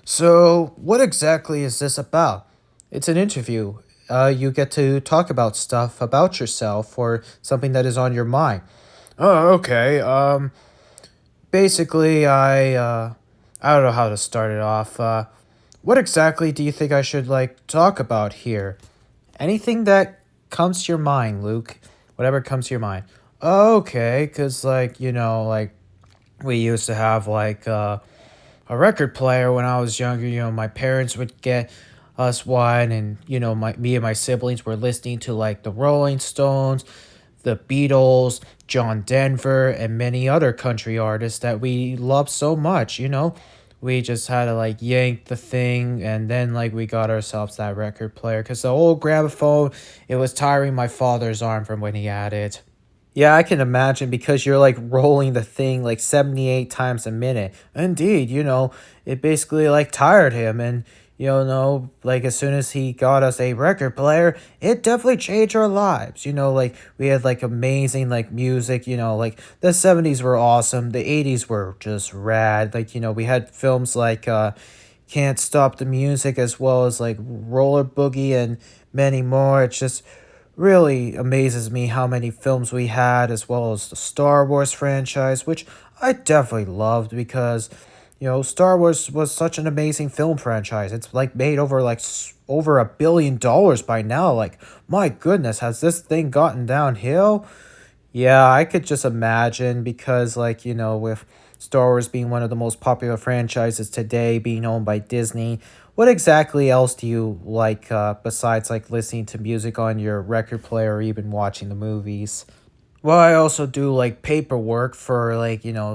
So, what exactly is this about? It's an interview. You get to talk about stuff about yourself or something that is on your mind. Oh, okay. Basically, I don't know how to start it off. What exactly do you think I should like talk about here? Anything that comes to your mind, Luke. Whatever comes to your mind. Okay, cause like we used to have a record player when I was younger. My parents would get us one, and my me and my siblings were listening to like the Rolling Stones, the Beatles, John Denver, and many other country artists that we loved so much. We just had to like yank the thing, and then like we got ourselves that record player because the old gramophone, it was tiring my father's arm from when he had it. Yeah, I can imagine because you're like rolling the thing like 78 times a minute. Indeed, it basically like tired him. And, like as soon as he got us a record player, it definitely changed our lives. Like we had like amazing like music, like the 70s were awesome. The 80s were just rad. Like, we had films like Can't Stop the Music as well as like Roller Boogie and many more. It's just really amazes me how many films we had, as well as the Star Wars franchise, which I definitely loved because, Star Wars was such an amazing film franchise. It's like made over over $1 billion by now. Like, my goodness, has this thing gotten downhill? Yeah, I could just imagine because, with Star Wars being one of the most popular franchises today, being owned by Disney, what exactly else do you like besides like listening to music on your record player or even watching the movies? Well, I also do like paperwork for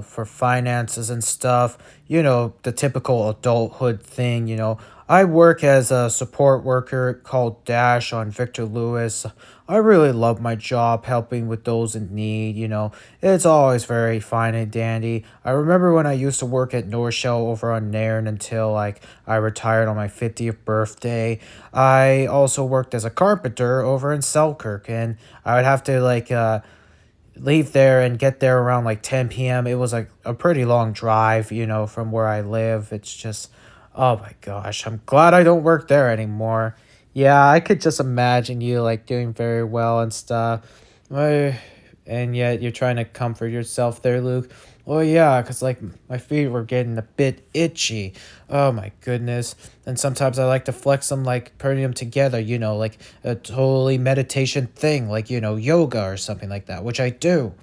for finances and stuff. The typical adulthood thing. I work as a support worker called Dash on Victor Lewis. I really love my job helping with those in need. It's always very fine and dandy. I remember when I used to work at North Shell over on Nairn until I retired on my 50th birthday. I also worked as a carpenter over in Selkirk, and I would have to leave there and get there around like 10 p.m. It was like a pretty long drive, from where I live. It's just, oh my gosh, I'm glad I don't work there anymore. Yeah, I could just imagine you like doing very well and stuff. Uh, And yet you're trying to comfort yourself there, Luke. Oh yeah, cause like my feet were getting a bit itchy. Oh my goodness. And sometimes I like to flex them, like putting them together. Like a totally meditation thing, like yoga or something like that, which I do.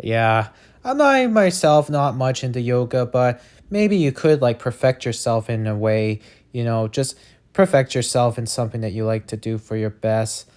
Yeah, I'm not myself not much into yoga, but maybe you could like perfect yourself in a way. Just perfect yourself in something that you like to do for your best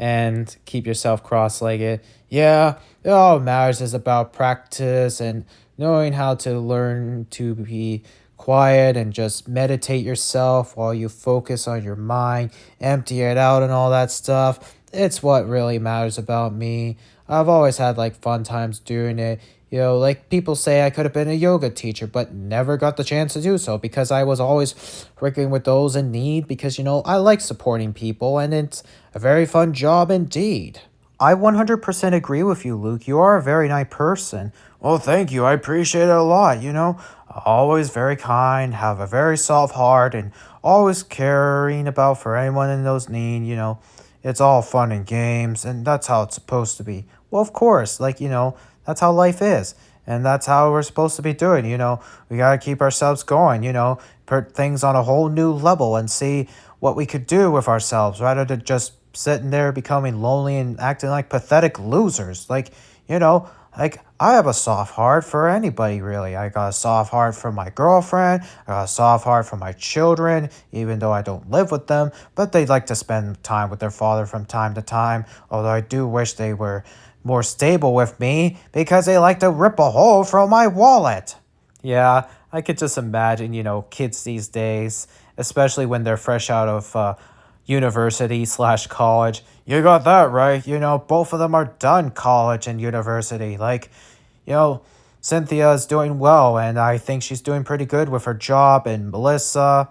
and keep yourself cross-legged. Yeah, it all matters is about practice and knowing how to learn to be quiet and just meditate yourself while you focus on your mind, empty it out and all that stuff. It's what really matters about me. I've always had like fun times doing it. Like people say I could have been a yoga teacher, but never got the chance to do so because I was always working with those in need because, I like supporting people and it's a very fun job indeed. I 100% agree with you, Luke. You are a very nice person. Well, thank you. I appreciate it a lot. Always very kind, have a very soft heart, and always caring about for anyone in those need. It's all fun and games, and that's how it's supposed to be. Well, of course, that's how life is. And that's how we're supposed to be doing. We got to keep ourselves going, put things on a whole new level and see what we could do with ourselves rather than just sitting there becoming lonely and acting like pathetic losers. You know, I have a soft heart for anybody, really. I got a soft heart for my girlfriend. I got a soft heart for my children, even though I don't live with them. But they like to spend time with their father from time to time. Although I do wish they were more stable with me because they like to rip a hole from my wallet. Yeah, I could just imagine, kids these days, especially when they're fresh out of university/college. You got that right. Both of them are done college and university. You know, Cynthia's doing well, and I think she's doing pretty good with her job. And Melissa,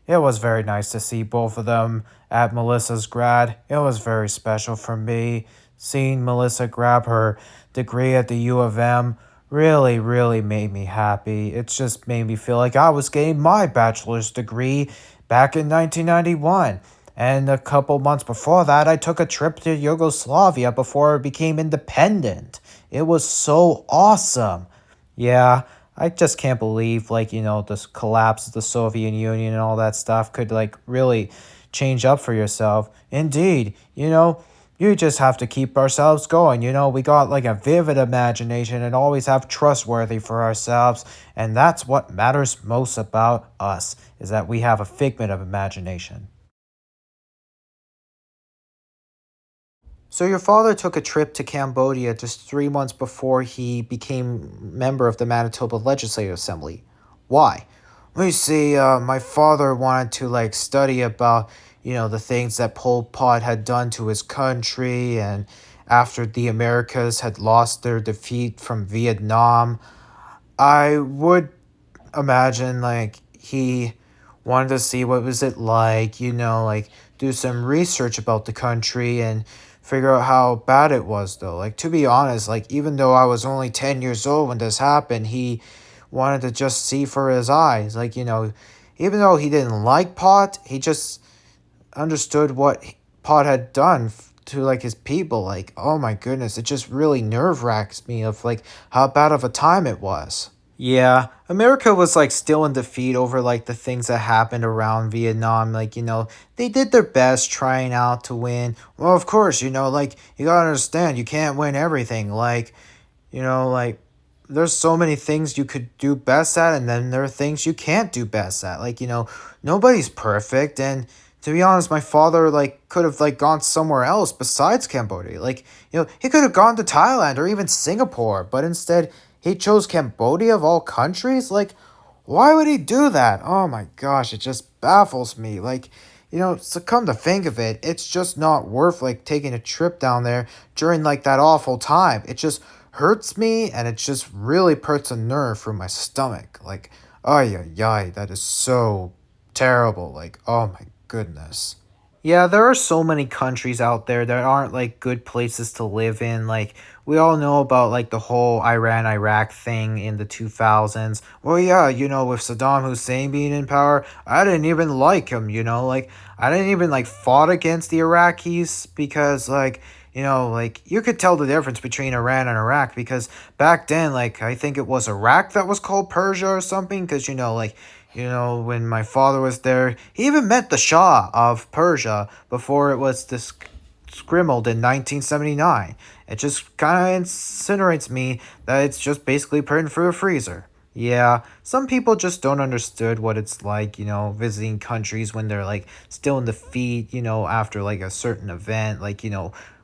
it was very nice to see both of them at Melissa's grad. It was very special for me seeing Melissa grab her degree at the U of M. really, really made me happy. It just made me feel like I was getting my bachelor's degree back in 1991. And a couple months before that, I took a trip to Yugoslavia before it became independent. It was so awesome. Yeah, I just can't believe, like, this collapse of the Soviet Union and all that stuff could, like, really change up for yourself. Indeed, you just have to keep ourselves going. We got like a vivid imagination and always have trustworthy for ourselves. And that's what matters most about us, is that we have a figment of imagination. So your father took a trip to Cambodia just 3 months before he became member of the Manitoba Legislative Assembly. Why? We see, my father wanted to like study about, the things that Pol Pot had done to his country, and after the Americas had lost their defeat from Vietnam, I would imagine like he wanted to see what was it like, like do some research about the country and figure out how bad it was though. Like to be honest, like even though I was only 10 years old when this happened, he wanted to just see for his eyes. Like, even though he didn't like Pot, he just understood what Pot had done to like his people. Like, oh my goodness, it just really nerve wracks me of like how bad of a time it was. Yeah, America was like still in defeat over like the things that happened around Vietnam. Like, they did their best trying out to win. Well, of course, like you gotta understand, you can't win everything. Like, like there's so many things you could do best at, and then there are things you can't do best at. Like, nobody's perfect. And to be honest, my father like could have like gone somewhere else besides Cambodia. Like, he could have gone to Thailand or even Singapore, but instead he chose Cambodia of all countries. Like, why would he do that? Oh my gosh, it just baffles me. Like, so come to think of it, it's just not worth like taking a trip down there during like that awful time. It just hurts me, and it just really puts a nerve through my stomach. Like, ay ay ay, that is so terrible. Like, oh my goodness. Yeah, there are so many countries out there that aren't like good places to live in. Like, we all know about like the whole Iran Iraq thing in the 2000s. Well, yeah, with Saddam Hussein being in power, I didn't even like him, like I didn't even like fought against the Iraqis because like like you could tell the difference between Iran and Iraq because back then, like I think it was Iraq that was called Persia or something. Because like when my father was there, he even met the Shah of Persia before it was scrimbled in 1979. It just kind of incinerates me that it's just basically put in through a freezer. Yeah, some people just don't understood what it's like, visiting countries when they're like still in defeat, after like a certain event, like,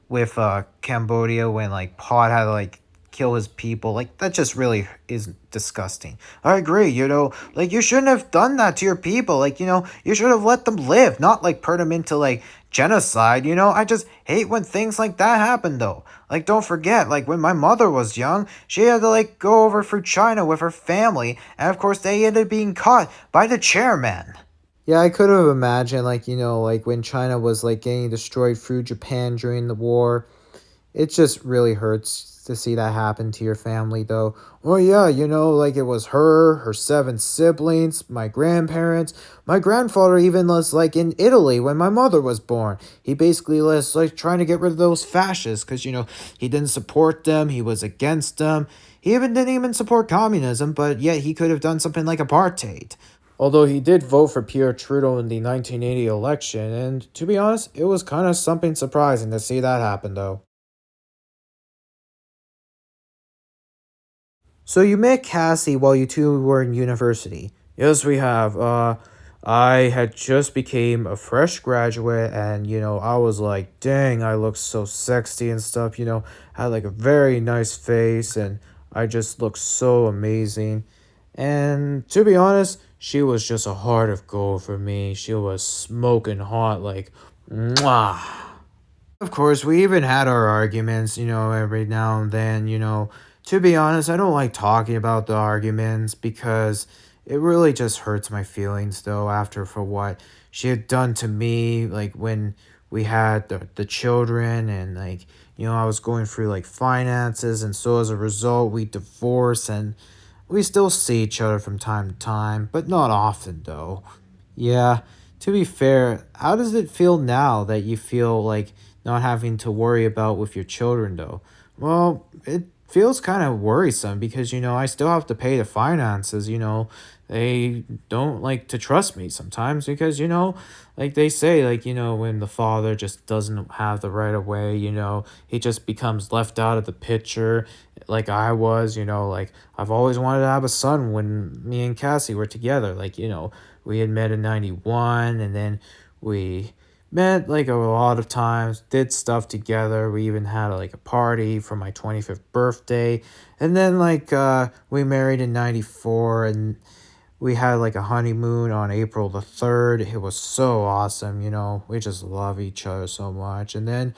with Cambodia when like Pot had to like kill his people. Like that just really is disgusting. I agree, like you shouldn't have done that to your people. Like, you should have let them live, not like put them into like genocide. I just hate when things like that happen though. Like don't forget, like when my mother was young, she had to like go over through China with her family, and of course they ended up being caught by the chairman. Yeah, I could have imagined, like, like when China was like getting destroyed through Japan during the war. It just really hurts to see that happen to your family, though. Oh, yeah, like it was her 7 siblings, my grandparents. My grandfather even was like in Italy when my mother was born. He basically was like trying to get rid of those fascists because, he didn't support them, he was against them. He even didn't even support communism, but yet he could have done something like apartheid. Although he did vote for Pierre Trudeau in the 1980 election, and to be honest, it was kind of something surprising to see that happen, though. So you met Cassie while you two were in university. Yes, we have. I had just became a fresh graduate, and I was like, dang, I look so sexy and stuff. Had like a very nice face, and I just looked so amazing. And to be honest, she was just a heart of gold for me. She was smoking hot, like, mwah. Of course, we even had our arguments, every now and then, To be honest, I don't like talking about the arguments because it really just hurts my feelings, though, after for what she had done to me, like when we had the children, and like, I was going through like finances, and so as a result we divorced, and we still see each other from time to time, but not often though. Yeah, to be fair, how does it feel now that you feel like not having to worry about with your children though? Well, it feels kind of worrisome because I still have to pay the finances, they don't like to trust me sometimes because like they say, like when the father just doesn't have the right of way, he just becomes left out of the picture, like I was, like I've always wanted to have a son when me and Cassie were together, like we had met in 91, and then we met like a lot of times, did stuff together. We even had like a party for my 25th birthday. And then like we married in 94, and we had like a honeymoon on April the 3rd. It was so awesome, We just love each other so much. And then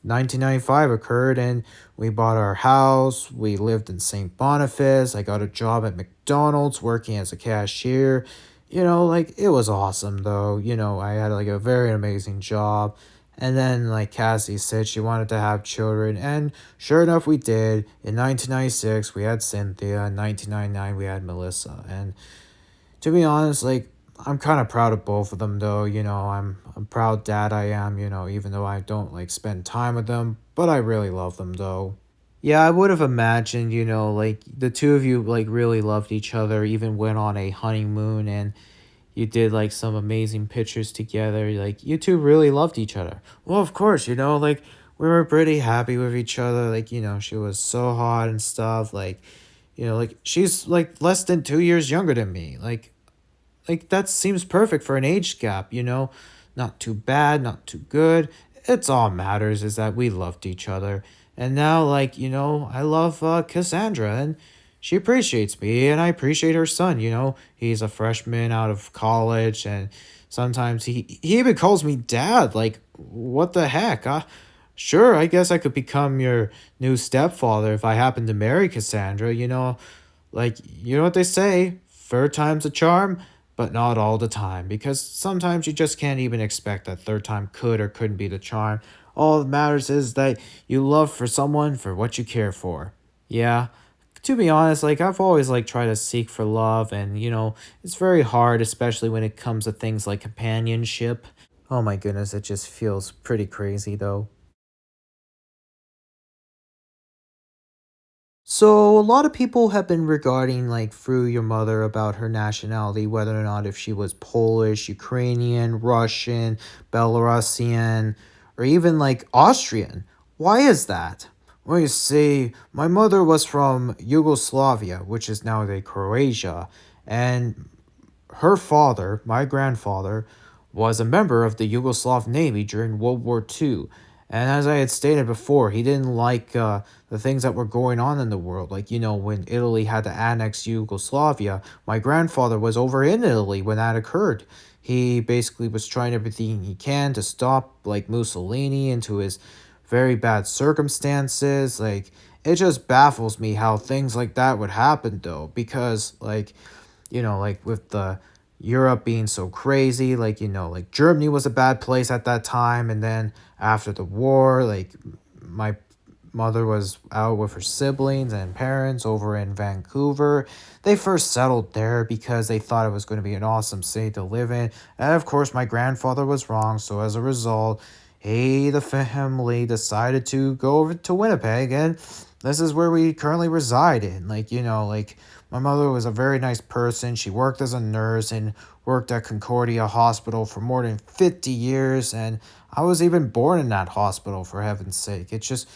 1995 occurred, and we bought our house. We lived in St. Boniface. I got a job at McDonald's working as a cashier. Like it was awesome though. I had like a very amazing job. And then like Cassie said she wanted to have children, and sure enough we did. In 1996 we had Cynthia, in 1999 we had Melissa. And to be honest, like I'm kind of proud of both of them though. I'm proud dad I am, even though I don't like spend time with them, but I really love them though. Yeah, I would have imagined, like the two of you like really loved each other, even went on a honeymoon, and you did like some amazing pictures together. Like you two really loved each other. Well, of course, like we were pretty happy with each other. Like, she was so hot and stuff. Like she's like less than 2 years younger than me. Like that seems perfect for an age gap, Not too bad, not too good. It's all matters is that we loved each other. And now, like, I love Cassandra, and she appreciates me, and I appreciate her son, He's a freshman out of college, and sometimes he even calls me dad. Like, what the heck? Sure, I guess I could become your new stepfather if I happen to marry Cassandra, Like, you know what they say? Third time's a charm, but not all the time, because sometimes you just can't even expect that third time could or couldn't be the charm. All that matters is that you love for someone for what you care for. Yeah. To be honest, like I've always like tried to seek for love, and it's very hard, especially when it comes to things like companionship. Oh my goodness, it just feels pretty crazy though. So a lot of people have been regarding like through your mother about her nationality, whether or not if she was Polish, Ukrainian, Russian, Belarusian, or even like Austrian. Why is that? Well, you see, my mother was from Yugoslavia, which is now the Croatia, and her father, my grandfather, was a member of the Yugoslav Navy during World War II. And as I had stated before, he didn't like the things that were going on in the world. Like, when Italy had to annex Yugoslavia, my grandfather was over in Italy when that occurred. He basically was trying everything he can to stop, like, Mussolini into his very bad circumstances. Like, it just baffles me how things like that would happen, though, because, like, like with the Europe being so crazy, like, like Germany was a bad place at that time. And then after the war, like, my mother was out with her siblings and parents over in Vancouver. They first settled there because they thought it was going to be an awesome city to live in. And of course, my grandfather was wrong. So as a result, the family decided to go over to Winnipeg, and this is where we currently reside in. Like, like my mother was a very nice person. She worked as a nurse and worked at Concordia Hospital for more than 50 years. And I was even born in that hospital, for heaven's sake. It just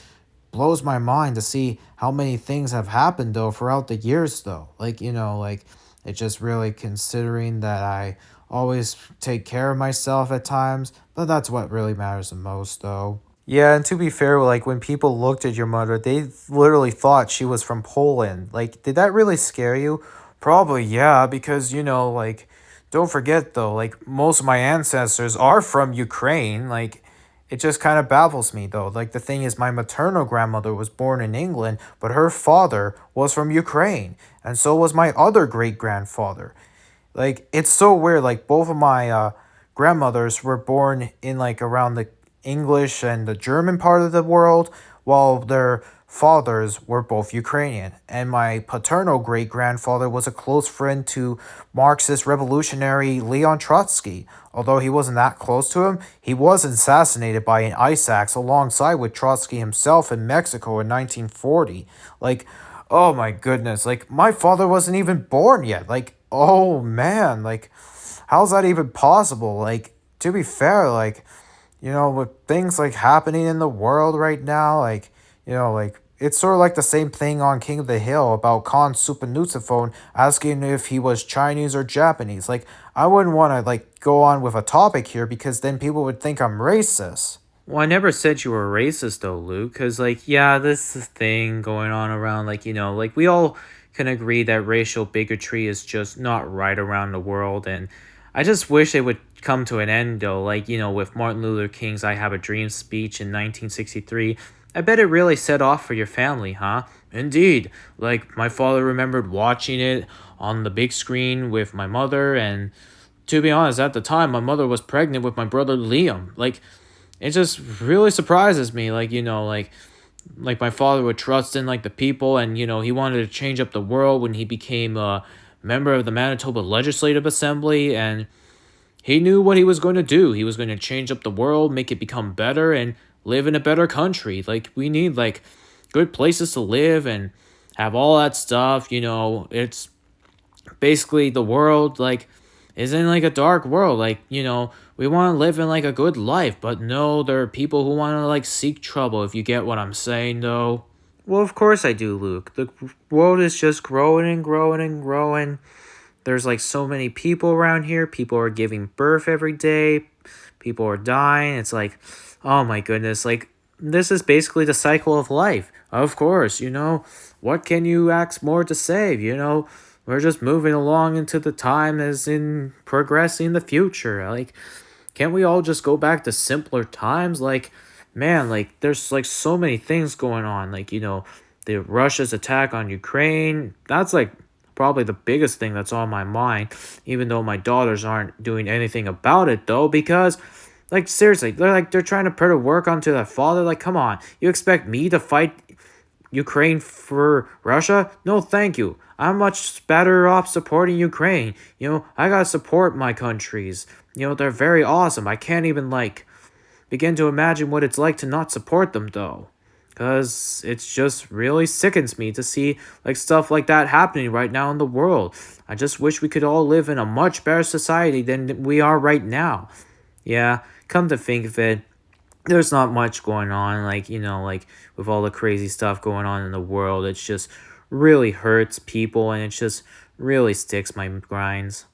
blows my mind to see how many things have happened, though, throughout the years, though. Like, like it's just really considering that I always take care of myself at times. But that's what really matters the most, though. Yeah, and to be fair, like when people looked at your mother, they literally thought she was from Poland. Like, did that really scare you? Probably, yeah, because like, don't forget though, like most of my ancestors are from Ukraine. Like, it just kind of baffles me though. Like, the thing is, my maternal grandmother was born in England, but her father was from Ukraine, and so was my other great grandfather. Like, it's so weird. Like, both of my grandmothers were born in like around the English and the German part of the world, while their fathers were both Ukrainian. And my paternal great grandfather was a close friend to Marxist revolutionary Leon Trotsky. Although he wasn't that close to him, he was assassinated by an ice axe alongside with Trotsky himself in Mexico in 1940. Like, oh my goodness, like my father wasn't even born yet. Like, oh man, like how's that even possible? Like, to be fair, like, with things like happening in the world right now, like, like it's sort of like the same thing on King of the Hill about Khan Supanutsiphone asking if he was Chinese or Japanese. Like, I wouldn't want to like go on with a topic here because then people would think I'm racist. Well, I never said you were racist though, Luke, because, like, yeah, this is thing going on around, like, like, we all can agree that racial bigotry is just not right around the world, and I just wish it would come to an end, though, like, with Martin Luther King's I Have a Dream speech in 1963. I bet it really set off for your family, huh? Indeed. Like, my father remembered watching it on the big screen with my mother, and to be honest, at the time, my mother was pregnant with my brother Liam. Like, it just really surprises me, like, like my father would trust in like the people, and he wanted to change up the world when he became a member of the Manitoba Legislative Assembly, and he knew what he was going to do. He was going to change up the world, make it become better, and live in a better country. Like, we need like good places to live and have all that stuff. It's basically the world like is in like a dark world. Like, we want to live in like a good life, but no, there are people who want to like seek trouble, if you get what I'm saying, though. Well, of course I do, Luke. The world is just growing and growing and growing. There's like so many people around here. People are giving birth every day. People are dying. It's like, oh my goodness. Like, this is basically the cycle of life. Of course, what can you ask more to say? We're just moving along into the time as in progressing the future. Like, can't we all just go back to simpler times? Like, man, like, there's like so many things going on. Like, the Russia's attack on Ukraine. That's like probably the biggest thing that's on my mind, even though my daughters aren't doing anything about it, though, because, like, seriously, they're trying to put a work onto their father. Like, come on, you expect me to fight Ukraine for Russia? No, thank you. I'm much better off supporting Ukraine. I gotta support my countries. They're very awesome. I can't even, like, begin to imagine what it's like to not support them, though. Because it's just really sickens me to see, like, stuff like that happening right now in the world. I just wish we could all live in a much better society than we are right now. Yeah, come to think of it, there's not much going on, like, like, with all the crazy stuff going on in the world. It's just really hurts people, and it just really sticks my grinds.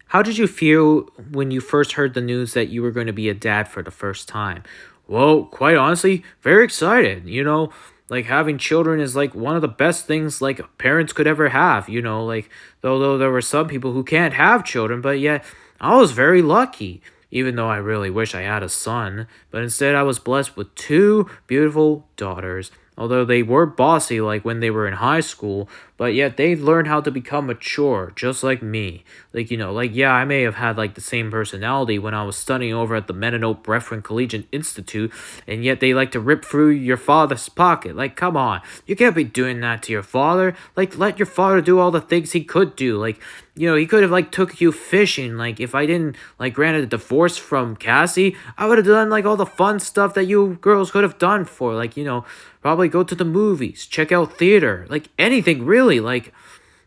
How did you feel when you first heard the news that you were going to be a dad for the first time? Well, quite honestly, very excited. Like, having children is like one of the best things like parents could ever have. Like, though there were some people who can't have children, but yet I was very lucky. Even though I really wish I had a son, but instead I was blessed with two beautiful daughters. Although they were bossy like when they were in high school, but yet they learned how to become mature, just like me. Like, like, yeah, I may have had like the same personality when I was studying over at the Mennonite Brethren Collegiate Institute, and yet they like to rip through your father's pocket. Like, come on, you can't be doing that to your father. Like, let your father do all the things he could do. Like, he could have like took you fishing. Like, if I didn't like granted a divorce from Cassie, I would have done like all the fun stuff that you girls could have done for, like, probably go to the movies, check out theater, like anything really. Like,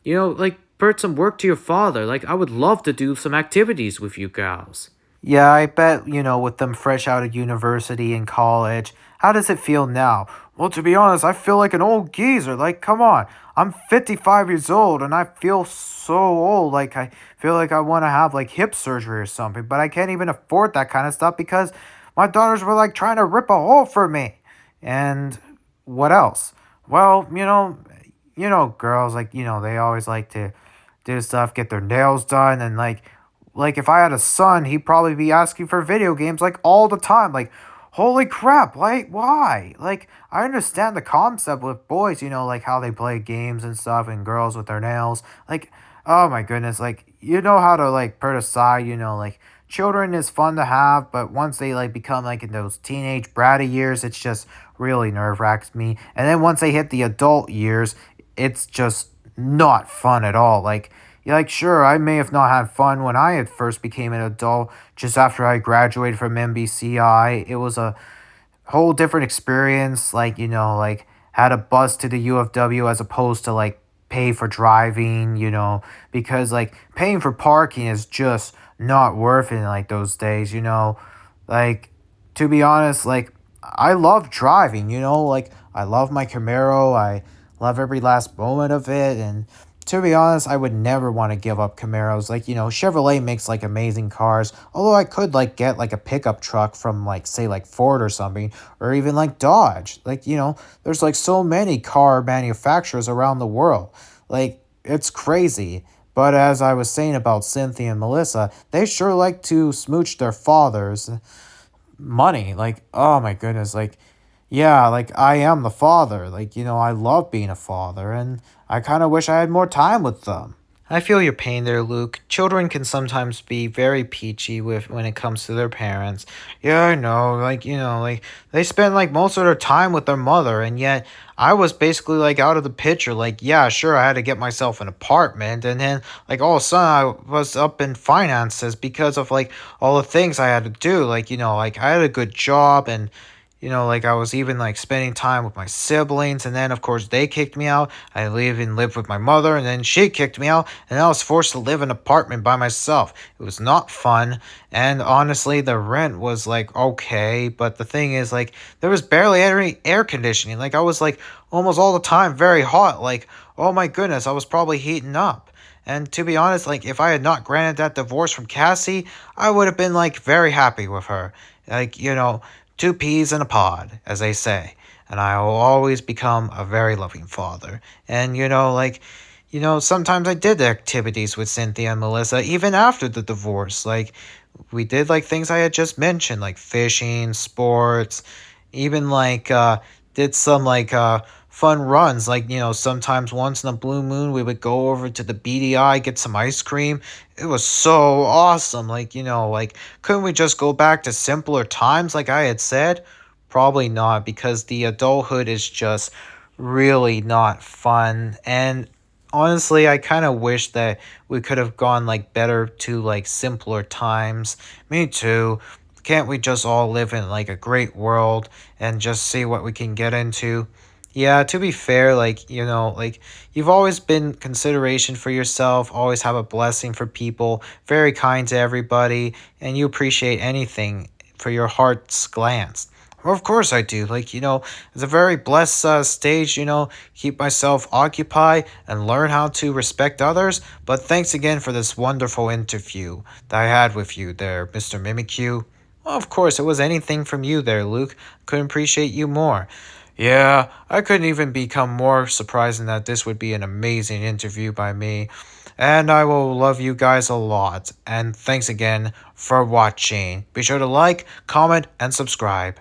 like, put some work to your father. Like, I would love to do some activities with you gals. Yeah, I bet, with them fresh out of university and college. How does it feel now? Well, to be honest, I feel like an old geezer. Like, come on. I'm 55 years old and I feel so old. Like, I feel like I want to have, like, hip surgery or something. But I can't even afford that kind of stuff because my daughters were, like, trying to rip a hole for me. And what else? Well, girls, like, they always like to do stuff, get their nails done, and like if I had a son, he'd probably be asking for video games like all the time. Like, holy crap, like why? Like, I understand the concept with boys, like how they play games and stuff, and girls with their nails. Like, oh my goodness, like, how to like put aside, like children is fun to have, but once they like become like in those teenage bratty years, it's just really nerve wracks me. And then once they hit the adult years, it's just not fun at all. Like sure, I may have not had fun when I had first became an adult, just after I graduated from MBCI. It was a whole different experience. Like, like had a bus to the U of W as opposed to like pay for driving, because like paying for parking is just not worth it in like those days, Like, to be honest, like I love driving, like I love my Camaro. I love every last moment of it. And to be honest, I would never want to give up Camaros. Like, Chevrolet makes like amazing cars. Although I could like get like a pickup truck from like say like Ford or something, or even like Dodge. Like, there's like so many car manufacturers around the world. Like, it's crazy. But as I was saying about Cynthia and Melissa, they sure like to smooch their fathers money. Like, oh my goodness, like, yeah, like I am the father. Like, I love being a father, and I kind of wish I had more time with them. I feel your pain there, Luke. Children can sometimes be very peachy with when it comes to their parents. Yeah, I know. Like, like they spend like most of their time with their mother, and yet I was basically like out of the picture. Like, yeah, sure, I had to get myself an apartment, and then like all of a sudden I was up in finances because of like all the things I had to do. Like, like I had a good job, and like I was even like spending time with my siblings, and then of course they kicked me out. I even lived with my mother, and then she kicked me out, and I was forced to live in an apartment by myself. It was not fun, and honestly, the rent was like okay, but the thing is, like, there was barely any air conditioning. Like, I was like almost all the time very hot. Like, oh my goodness, I was probably heating up. And to be honest, like, if I had not granted that divorce from Cassie, I would have been like very happy with her. Like, two peas in a pod, as they say. And I will always become a very loving father. And, sometimes I did activities with Cynthia and Melissa even after the divorce. Like, we did like things I had just mentioned, like fishing, sports, even like did some like fun runs. Like, sometimes once in a blue moon we would go over to the BDI, get some ice cream. It was so awesome. Like, like couldn't we just go back to simpler times like I had said? Probably not, because the adulthood is just really not fun. And honestly, I kind of wish that we could have gone like better to like simpler times. Me too. Can't we just all live in like a great world and just see what we can get into? Yeah, to be fair, like, like you've always been consideration for yourself, always have a blessing for people, very kind to everybody, and you appreciate anything for your heart's glance. Well, of course I do. Like, it's a very blessed stage, keep myself occupied and learn how to respect others. But thanks again for this wonderful interview that I had with you there, Mr. Mimikyu. Well, of course, it was anything from you there, Luke. Couldn't appreciate you more. Yeah, I couldn't even become more surprising that this would be an amazing interview by me. And I will love you guys a lot. And thanks again for watching. Be sure to like, comment, and subscribe.